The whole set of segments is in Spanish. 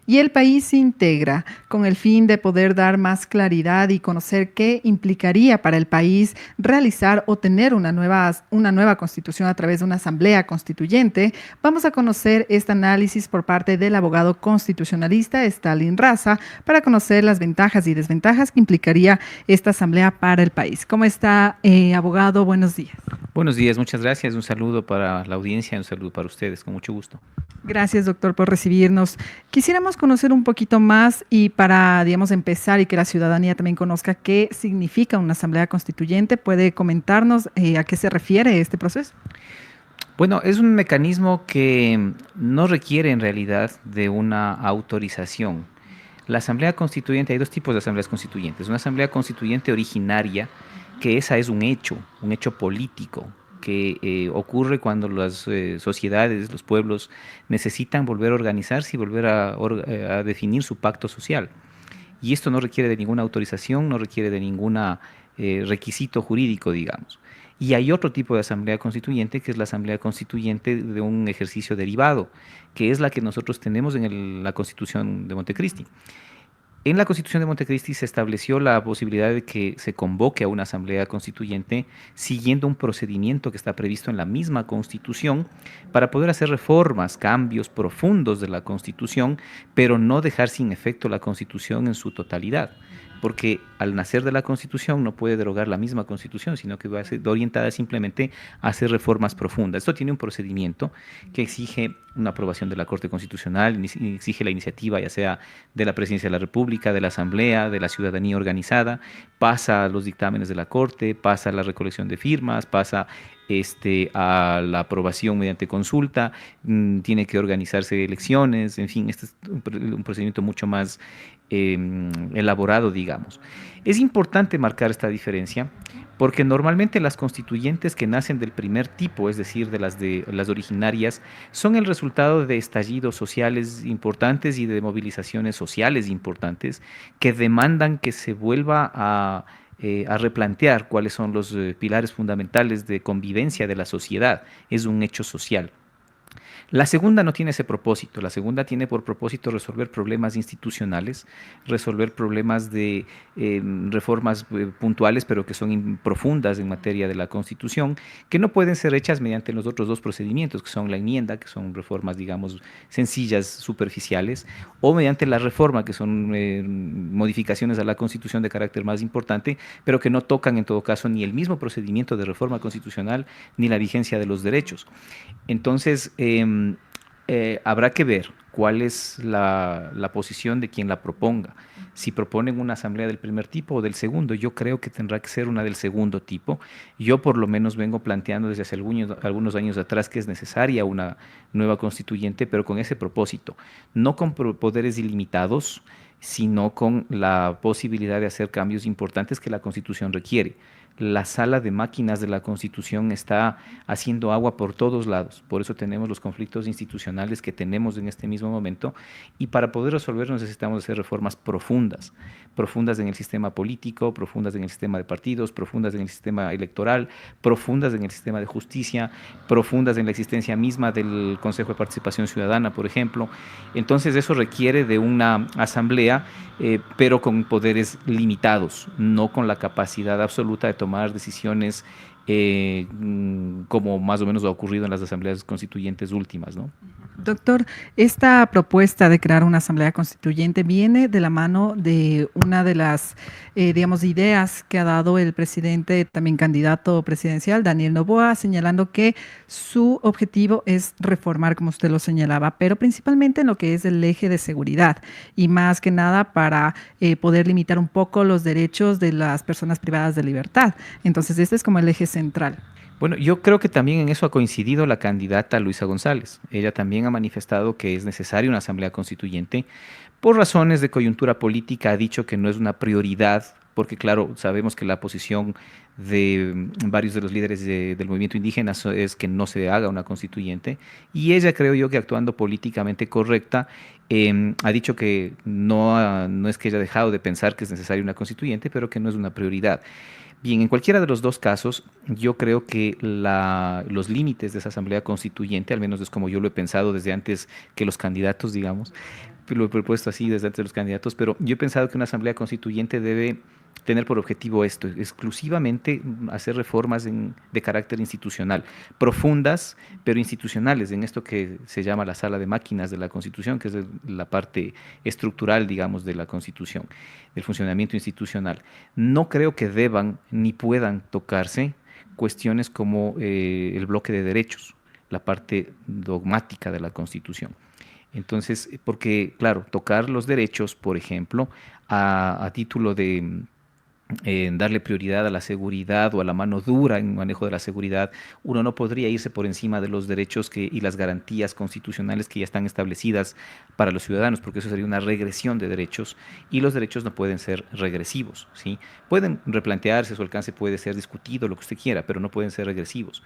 y el país se integra con el fin de poder dar más claridad y conocer qué implicaría para el país realizar o tener una nueva constitución a través de una asamblea constituyente. Vamos a conocer este análisis por parte del abogado constitucionalista Stalin Raza para conocer las ventajas y desventajas que implicaría esta asamblea para el país. ¿Cómo está, abogado? Buenos días. Buenos días, muchas gracias. Un saludo para la audiencia, un saludo para ustedes, con mucho gusto. Gracias, doctor, por recibirnos. Quisiéramos conocer un poquito más y para, digamos, empezar y que la ciudadanía también conozca qué significa una asamblea constituyente, ¿puede comentarnos a qué se refiere este proceso? Bueno, es un mecanismo que no requiere en realidad de una autorización. La asamblea constituyente, hay dos tipos de asambleas constituyentes. Una asamblea constituyente originaria, que esa es un hecho político, que ocurre cuando las sociedades, los pueblos necesitan volver a organizarse y volver a definir su pacto social. Y esto no requiere de ninguna autorización, no requiere de ningún requisito jurídico, digamos. Y hay otro tipo de asamblea constituyente, que es la asamblea constituyente de un ejercicio derivado, que es la que nosotros tenemos en la Constitución de Montecristi. En la Constitución de Montecristi se estableció la posibilidad de que se convoque a una asamblea constituyente siguiendo un procedimiento que está previsto en la misma Constitución para poder hacer reformas, cambios profundos de la Constitución, pero no dejar sin efecto la Constitución en su totalidad. Porque al nacer de la Constitución no puede derogar la misma Constitución, sino que va a ser orientada simplemente a hacer reformas profundas. Esto tiene un procedimiento que exige una aprobación de la Corte Constitucional, exige la iniciativa ya sea de la Presidencia de la República, de la Asamblea, de la ciudadanía organizada, pasa a los dictámenes de la Corte, pasa a la recolección de firmas, pasa a la aprobación mediante consulta, tiene que organizarse elecciones, en fin, este es un procedimiento mucho más elaborado, digamos. Es importante marcar esta diferencia porque normalmente las constituyentes que nacen del primer tipo, es decir, de las originarias, son el resultado de estallidos sociales importantes y de movilizaciones sociales importantes que demandan que se vuelva a replantear cuáles son los pilares fundamentales de convivencia de la sociedad. Es un hecho social. La segunda no tiene ese propósito, la segunda tiene por propósito resolver problemas institucionales, resolver problemas de reformas puntuales, pero que son profundas en materia de la Constitución, que no pueden ser hechas mediante los otros dos procedimientos, que son la enmienda, que son reformas, digamos, sencillas, superficiales, o mediante la reforma, que son modificaciones a la Constitución de carácter más importante, pero que no tocan en todo caso ni el mismo procedimiento de reforma constitucional ni la vigencia de los derechos. Entonces, habrá que ver cuál es la posición de quien la proponga. Si proponen una asamblea del primer tipo o del segundo, yo creo que tendrá que ser una del segundo tipo. Yo por lo menos vengo planteando desde hace algunos años atrás que es necesaria una nueva constituyente, pero con ese propósito, no con poderes ilimitados, sino con la posibilidad de hacer cambios importantes que la Constitución requiere. La sala de máquinas de la Constitución está haciendo agua por todos lados, por eso tenemos los conflictos institucionales que tenemos en este mismo momento y para poder resolver necesitamos hacer reformas profundas, profundas en el sistema político, profundas en el sistema de partidos, profundas en el sistema electoral, profundas en el sistema de justicia, profundas en la existencia misma del Consejo de Participación Ciudadana, por ejemplo. Entonces eso requiere de una asamblea, pero con poderes limitados, no con la capacidad absoluta de tomar decisiones como más o menos ha ocurrido en las asambleas constituyentes últimas, ¿no? Doctor, esta propuesta de crear una asamblea constituyente viene de la mano de una de las, digamos, ideas que ha dado el presidente, también candidato presidencial, Daniel Noboa, señalando que su objetivo es reformar, como usted lo señalaba, pero principalmente en lo que es el eje de seguridad y más que nada para poder limitar un poco los derechos de las personas privadas de libertad. Entonces, este es como el eje central. Bueno, yo creo que también en eso ha coincidido la candidata Luisa González. Ella también ha manifestado que es necesaria una asamblea constituyente. Por razones de coyuntura política ha dicho que no es una prioridad, porque claro, sabemos que la posición de varios de los líderes del movimiento indígena es que no se haga una constituyente. Y ella creo yo que actuando políticamente correcta, ha dicho que no es que haya dejado de pensar que es necesaria una constituyente, pero que no es una prioridad. Bien, en cualquiera de los dos casos, yo creo que los límites de esa asamblea constituyente, al menos es como yo lo he pensado desde antes que los candidatos, digamos, lo he propuesto así desde antes de los candidatos, pero yo he pensado que una asamblea constituyente debe tener por objetivo esto, exclusivamente hacer reformas de carácter institucional, profundas, pero institucionales, en esto que se llama la sala de máquinas de la Constitución, que es la parte estructural, digamos, de la Constitución, del funcionamiento institucional. No creo que deban ni puedan tocarse cuestiones como el bloque de derechos, la parte dogmática de la Constitución. Entonces, porque, claro, tocar los derechos, por ejemplo, a título de darle prioridad a la seguridad o a la mano dura en manejo de la seguridad, uno no podría irse por encima de los derechos y las garantías constitucionales que ya están establecidas para los ciudadanos, porque eso sería una regresión de derechos y los derechos no pueden ser regresivos, ¿sí? Pueden replantearse, su alcance puede ser discutido, lo que usted quiera, pero no pueden ser regresivos.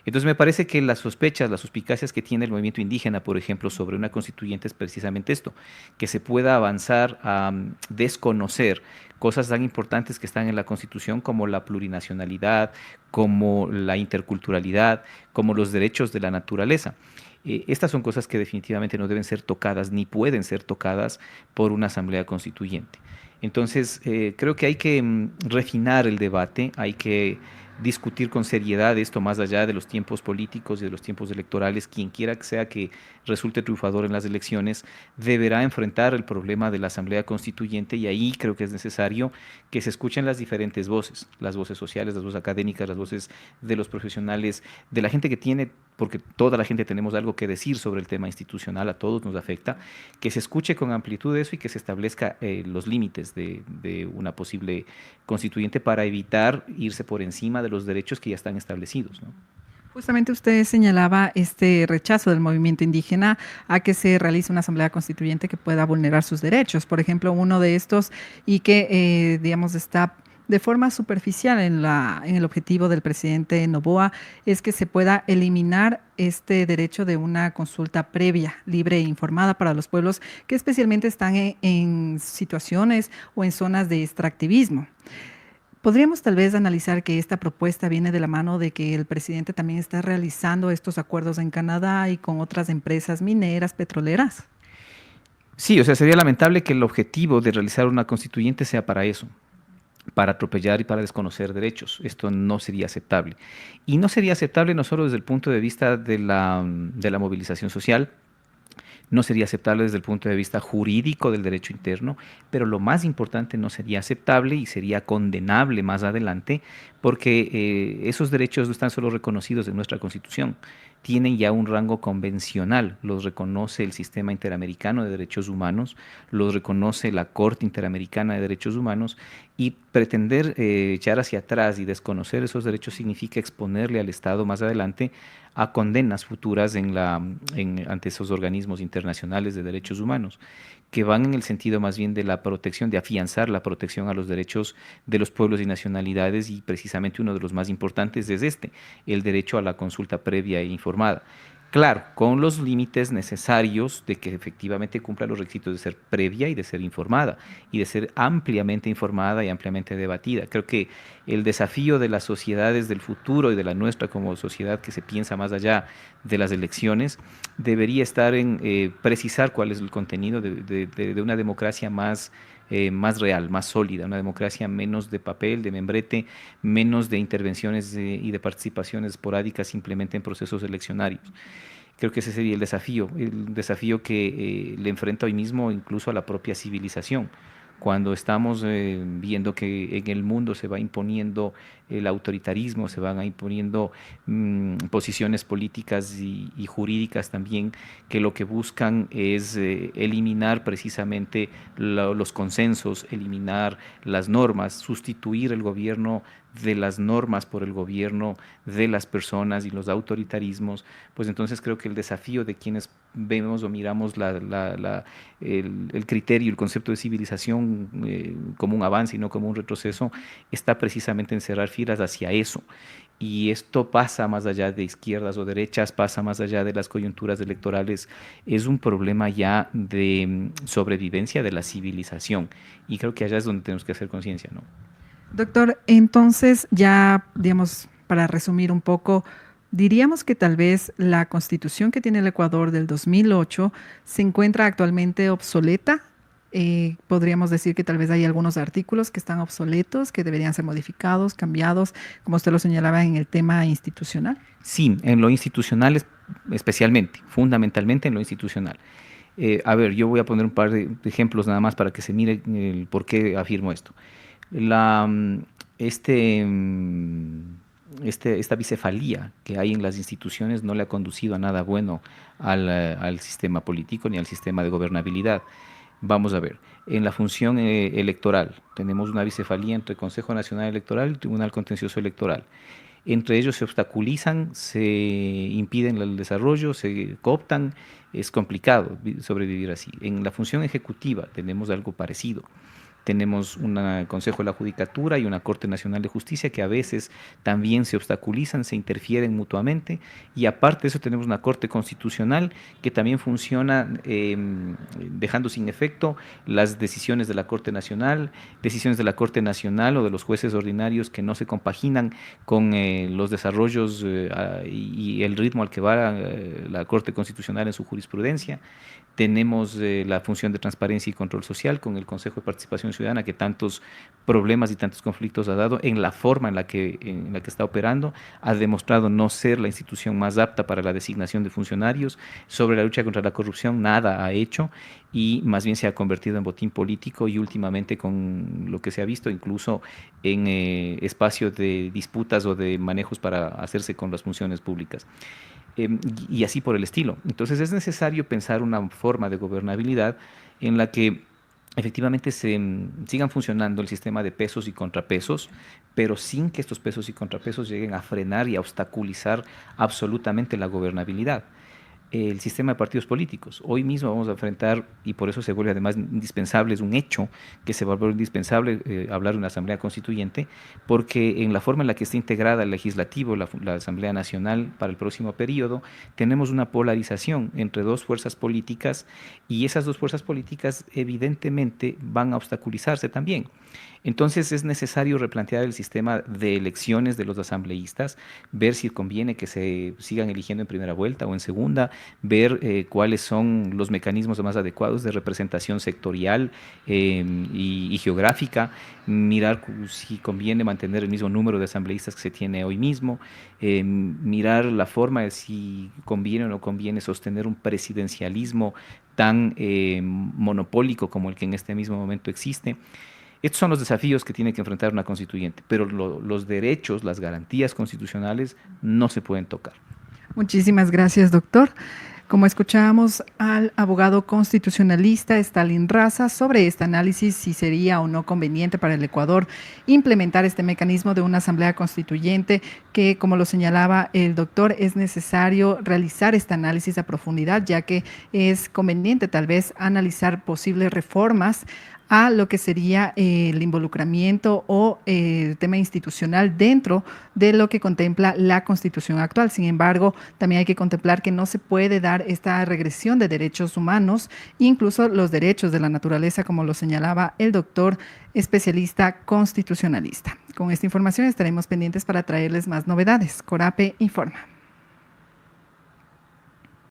Entonces me parece que las sospechas, las suspicacias que tiene el movimiento indígena, por ejemplo, sobre una constituyente es precisamente esto, que se pueda avanzar a desconocer cosas tan importantes que están en la Constitución como la plurinacionalidad, como la interculturalidad, como los derechos de la naturaleza. Estas son cosas que definitivamente no deben ser tocadas ni pueden ser tocadas por una asamblea constituyente. Entonces, creo que hay que refinar el debate, hay que discutir con seriedad esto más allá de los tiempos políticos y de los tiempos electorales. Quien quiera que sea que resulte triunfador en las elecciones deberá enfrentar el problema de la Asamblea Constituyente y ahí creo que es necesario que se escuchen las diferentes voces, las voces sociales, las voces académicas, las voces de los profesionales, de la gente que tiene, porque toda la gente tenemos algo que decir sobre el tema institucional, a todos nos afecta, que se escuche con amplitud eso y que se establezca los límites de una posible constituyente para evitar irse por encima de los derechos que ya están establecidos, ¿no? Justamente usted señalaba este rechazo del movimiento indígena a que se realice una asamblea constituyente que pueda vulnerar sus derechos. Por ejemplo, uno de estos y que, digamos, está de forma superficial en el objetivo del presidente Noboa es que se pueda eliminar este derecho de una consulta previa, libre e informada para los pueblos que especialmente están en situaciones o en zonas de extractivismo. Podríamos tal vez analizar que esta propuesta viene de la mano de que el presidente también está realizando estos acuerdos en Canadá y con otras empresas mineras, petroleras. Sí, o sea, sería lamentable que el objetivo de realizar una constituyente sea para eso, para atropellar y para desconocer derechos. Esto no sería aceptable. Y no sería aceptable no solo desde el punto de vista de la movilización social, no sería aceptable desde el punto de vista jurídico del derecho interno, pero lo más importante no sería aceptable y sería condenable más adelante porque esos derechos no están solo reconocidos en nuestra Constitución, tienen ya un rango convencional, los reconoce el Sistema Interamericano de Derechos Humanos, los reconoce la Corte Interamericana de Derechos Humanos y pretender echar hacia atrás y desconocer esos derechos significa exponerle al Estado más adelante a condenas futuras ante esos organismos internacionales de derechos humanos, que van en el sentido más bien de la protección, de afianzar la protección a los derechos de los pueblos y nacionalidades, y precisamente uno de los más importantes es el derecho a la consulta previa e informada. Claro, con los límites necesarios de que efectivamente cumpla los requisitos de ser previa y de ser informada, y de ser ampliamente informada y ampliamente debatida. Creo que el desafío de las sociedades del futuro y de la nuestra como sociedad que se piensa más allá de las elecciones debería estar en precisar cuál es el contenido de una democracia más real, más sólida, una democracia menos de papel, de membrete, menos de intervenciones y de participaciones esporádicas simplemente en procesos eleccionarios. Creo que ese sería el desafío que le enfrenta hoy mismo incluso a la propia civilización. Cuando estamos viendo que en el mundo se va imponiendo el autoritarismo, se van imponiendo posiciones políticas y jurídicas también, que lo que buscan es eliminar precisamente los consensos, eliminar las normas, sustituir el gobierno de las normas por el gobierno de las personas y los autoritarismos, pues entonces creo que el desafío de quienes vemos o miramos el criterio, el concepto de civilización como un avance y no como un retroceso, está precisamente en cerrar filas hacia eso. Y esto pasa más allá de izquierdas o derechas, pasa más allá de las coyunturas electorales, es un problema ya de sobrevivencia de la civilización. Y creo que allá es donde tenemos que hacer conciencia, ¿no? Doctor, entonces ya, digamos, para resumir un poco, Diríamos que tal vez la constitución que tiene el Ecuador del 2008 se encuentra actualmente obsoleta. Podríamos decir que tal vez hay algunos artículos que están obsoletos, que deberían ser modificados, cambiados, como usted lo señalaba en el tema institucional. Sí, en lo institucional especialmente, fundamentalmente en lo institucional. A ver, yo voy a poner un par de ejemplos nada más para que se mire el por qué afirmo esto. La, mm, este, mm, esta bicefalía que hay en las instituciones no le ha conducido a nada bueno al sistema político ni al sistema de gobernabilidad. Vamos a ver, en la función electoral tenemos una bicefalía entre Consejo Nacional Electoral y Tribunal Contencioso Electoral. Entre ellos se obstaculizan, se impiden el desarrollo, se cooptan, es complicado sobrevivir así. En la función ejecutiva tenemos algo parecido. Tenemos un Consejo de la Judicatura y una Corte Nacional de Justicia que a veces también se obstaculizan, se interfieren mutuamente, y aparte de eso tenemos una Corte Constitucional que también funciona dejando sin efecto las decisiones de la Corte Nacional, decisiones de la Corte Nacional o de los jueces ordinarios que no se compaginan con los desarrollos y el ritmo al que va la Corte Constitucional en su jurisprudencia. Tenemos la función de transparencia y control social con el Consejo de Participación Ciudadana, que tantos problemas y tantos conflictos ha dado en la forma en la que está operando. Ha demostrado no ser la institución más apta para la designación de funcionarios. Sobre la lucha contra la corrupción, nada ha hecho, y más bien se ha convertido en botín político, y últimamente con lo que se ha visto incluso en espacios de disputas o de manejos para hacerse con las funciones públicas. Y así por el estilo. Entonces es necesario pensar una forma de gobernabilidad en la que efectivamente sigan funcionando el sistema de pesos y contrapesos, pero sin que estos pesos y contrapesos lleguen a frenar y a obstaculizar absolutamente la gobernabilidad. El sistema de partidos políticos. Hoy mismo vamos a enfrentar, y por eso se vuelve además indispensable, es un hecho que se va a volver indispensable hablar de una asamblea constituyente, porque en la forma en la que está integrada el legislativo, la Asamblea Nacional para el próximo periodo, tenemos una polarización entre dos fuerzas políticas, y esas dos fuerzas políticas evidentemente van a obstaculizarse también. Entonces es necesario replantear el sistema de elecciones de los asambleístas, ver si conviene que se sigan eligiendo en primera vuelta o en segunda, ver cuáles son los mecanismos más adecuados de representación sectorial y geográfica, mirar si conviene mantener el mismo número de asambleístas que se tiene hoy mismo, mirar la forma de si conviene o no conviene sostener un presidencialismo tan monopólico como el que en este mismo momento existe. Estos son los desafíos que tiene que enfrentar una constituyente, pero los derechos, las garantías constitucionales no se pueden tocar. Muchísimas gracias, doctor. Como escuchábamos al abogado constitucionalista Stalin Raza sobre este análisis, si sería o no conveniente para el Ecuador implementar este mecanismo de una asamblea constituyente, que, como lo señalaba el doctor, es necesario realizar este análisis a profundidad, ya que es conveniente tal vez analizar posibles reformas a lo que sería el involucramiento o el tema institucional dentro de lo que contempla la Constitución actual. Sin embargo, también hay que contemplar que no se puede dar esta regresión de derechos humanos, incluso los derechos de la naturaleza, como lo señalaba el doctor especialista constitucionalista. Con esta información estaremos pendientes para traerles más novedades. Corape informa.